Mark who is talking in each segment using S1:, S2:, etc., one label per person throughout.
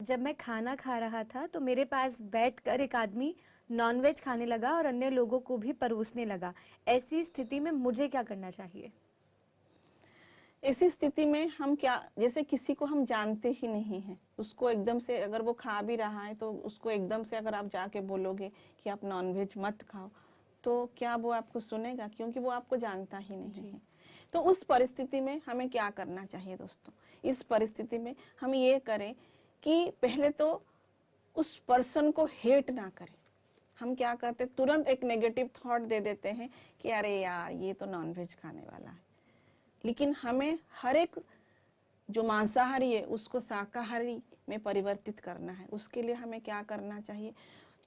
S1: जब मैं खाना खा रहा था तो मेरे पास बैठकर एक आदमी नॉनवेज खाने लगा और अन्य लोगों को भी परोसने लगा। ऐसी स्थिति में मुझे क्या करना चाहिए?
S2: ऐसी स्थिति में हम क्या, जैसे किसी को हम जानते ही नहीं हैं, उसको एकदम से अगर वो खा भी रहा है तो उसको एकदम से अगर आप जाके बोलोगे कि आप नॉनवेज मत खाओ, तो क्या वो आपको सुनेगा? क्योंकि वो आपको जानता ही नहीं है। तो उस परिस्थिति में हमें क्या करना चाहिए दोस्तों? इस परिस्थिति में हम ये करें कि पहले तो उस पर्सन को हेट ना करें। हम क्या करते, तुरंत एक नेगेटिव थॉट दे देते हैं कि अरे यार ये तो नॉनवेज खाने वाला है। लेकिन हमें हर एक जो मांसाहारी है उसको शाकाहारी में परिवर्तित करना है। उसके लिए हमें क्या करना चाहिए?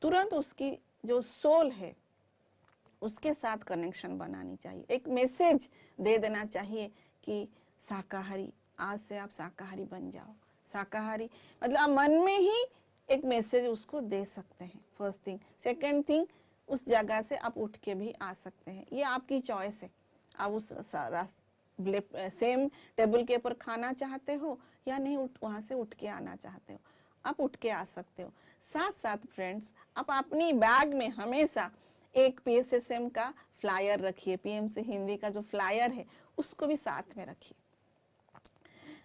S2: तुरंत उसकी जो सोल है उसके साथ कनेक्शन बनानी चाहिए, एक मैसेज दे देना चाहिए कि शाकाहारी, आज से आप शाकाहारी बन जाओ। शाकाहारी मतलब आप मन में ही एक मैसेज उसको दे सकते हैं। First thing. सेकंड थिंग, उस जगह से आप उठ के भी आ सकते हैं, ये आपकी चॉइस है। आप उस सेम टेबल के ऊपर खाना चाहते हो या नहीं, वहां से उठ के आना चाहते हो, आप उठ के आ सकते हो। साथ साथ फ्रेंड्स, आप अपनी बैग में हमेशा एक PSSM का फ्लायर रखिए। PMC हिंदी का जो फ्लायर है उसको भी साथ में रखिए।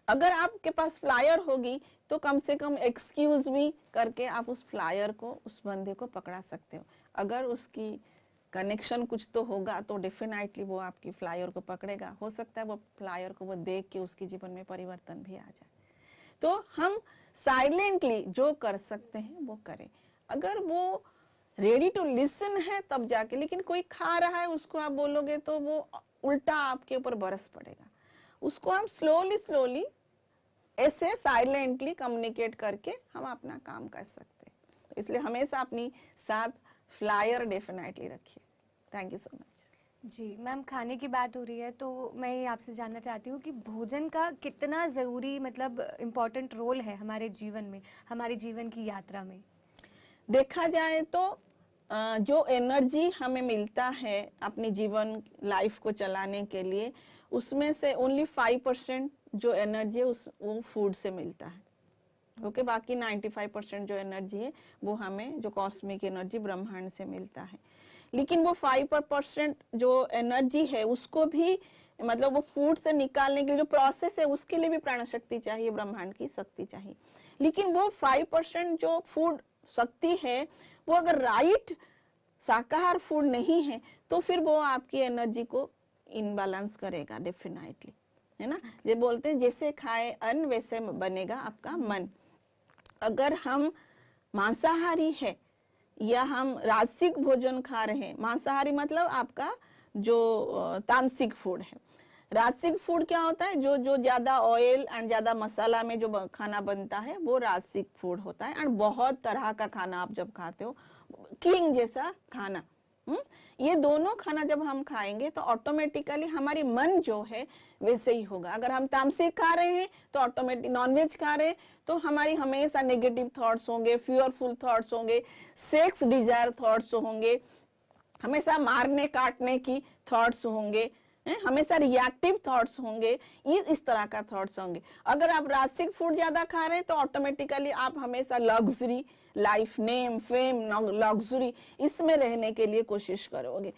S2: अगर आपके पास फ्लायर होगी तो कम से कम एक्सक्यूज भी करके आप उस फ्लायर को, उस बंदे को पकड़ा सकते हो। अगर उसकी कनेक्शन कुछ तो होगा तो डेफिनेटली वो आपकी फ्लायर को पकड़ेगा। हो सकता है वो फ्लायर को वो देख के उसके जीवन में परिवर्तन भी आ जाए। तो हम साइलेंटली जो कर सकते हैं वो करें। अगर वो रेडी टू लिसन है तब जाके, लेकिन कोई खा रहा है उसको आप बोलोगे तो वो उल्टा आपके ऊपर बरस पड़ेगा। उसको हम स्लोली ऐसे साइलेंटली कम्युनिकेट करके हम अपना काम कर सकते हैं। तो इसलिए हमेशा अपनी साथ फ्लायर डेफिनेटली रखिए। Thank you so much.
S1: जी मैम, खाने की बात हो रही है तो मैं ये आपसे जानना चाहती हूँ कि भोजन का कितना ज़रूरी, मतलब इम्पोर्टेंट रोल है हमारे जीवन में, हमारे जीवन की यात्रा में।
S2: देखा जाए तो जो एनर्जी हमें मिलता है अपनी जीवन लाइफ को चलाने के लिए, उसमें से ओनली 5% जो एनर्जी है वो फूड से मिलता है। ओके, बाकी 95% जो एनर्जी है वो हमें, जो कॉस्मिक एनर्जी ब्रह्मांड से मिलता है। लेकिन वो 5% जो एनर्जी है उसको भी, मतलब वो फूड से निकालने के लिए जो प्रोसेस है उसके लिए भी प्राण शक्ति चाहिए, ब्रह्मांड की शक्ति चाहिए। लेकिन वो 5% जो फूड शक्ति है वो अगर राइट शाकाहार फूड नहीं है तो फिर वो आपकी एनर्जी को इनबैलेंस करेगा डेफिनेटली, है ना। ये बोलते हैं जैसे खाए अन्न वैसे बनेगा आपका मन। अगर हम मांसाहारी है या हम राजसिक भोजन खा रहे हैं, मांसाहारी मतलब आपका जो तामसिक फूड है। राजसिक फूड क्या होता है? जो जो ज्यादा ऑयल एंड ज्यादा मसाला में जो खाना बनता है वो राजसिक फूड होता है। एंड बहुत तरह का खाना आप जब खाते हो, किंग जैसा खाना, ये दोनों खाना जब हम खाएंगे तो ऑटोमेटिकली हमारी मन जो है वैसे ही होगा। अगर हम तामसिक खा रहे हैं तो ऑटोमेटिक, नॉनवेज खा रहे हैं तो हमारी हमेशा नेगेटिव थॉट्स होंगे, फियरफुल थॉट्स होंगे, सेक्स डिजायर थॉट्स होंगे, हमेशा मारने काटने की थॉट्स होंगे, हमेशा रिएक्टिव थॉट्स होंगे, ये इस तरह का थॉट्स होंगे। अगर आप राजसिक फूड ज्यादा खा रहे हैं तो ऑटोमेटिकली आप हमेशा luxury life, name, fame, luxury, इसमें रहने के लिए कोशिश करोगे।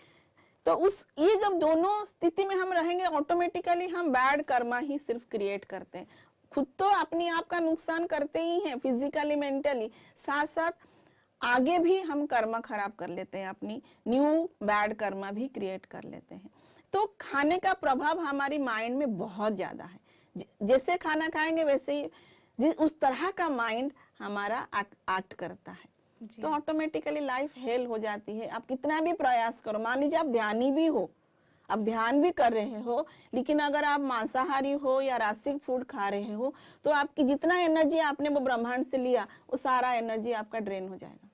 S2: तो उस, ये जब दोनों स्थिति में हम रहेंगे ऑटोमेटिकली हम बैड कर्मा ही सिर्फ क्रिएट करते हैं। खुद तो अपनी आप का नुकसान करते ही हैं फिजिकली, मेंटली, साथ साथ आगे भी हम कर्मा खराब कर लेते हैं, अपनी न्यू बैड कर्मा भी क्रिएट कर लेते हैं। तो खाने का प्रभाव हमारी माइंड में बहुत ज्यादा है। जैसे खाना खाएंगे वैसे ही उस तरह का माइंड हमारा एक्ट करता है। तो ऑटोमेटिकली लाइफ हेल हो जाती है। आप कितना भी प्रयास करो, मान लीजिए आप ध्यानी भी हो, आप ध्यान भी कर रहे हो, लेकिन अगर आप मांसाहारी हो या राजसिक फूड खा रहे हो तो आपकी जितना एनर्जी आपने वो ब्रह्मांड से लिया वो सारा एनर्जी आपका ड्रेन हो जाएगा।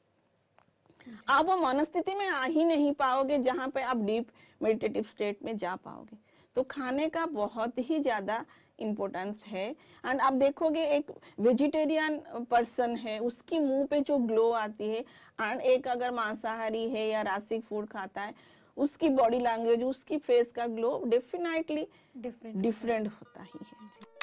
S2: आप वो मनस्थिति में आ ही नहीं पाओगे जहां पे आप डीप मेडिटेटिव स्टेट में जा पाओगे। तो खाने का बहुत ही ज्यादा इम्पोर्टेंस है। एंड आप देखोगे एक वेजिटेरियन पर्सन है उसकी मुंह पे जो ग्लो आती है, एंड एक अगर मांसाहारी है या राजसिक फूड खाता है उसकी बॉडी लैंग्वेज, उसकी फेस का ग्लो डेफिनेटली डिफरेंट होता ही है।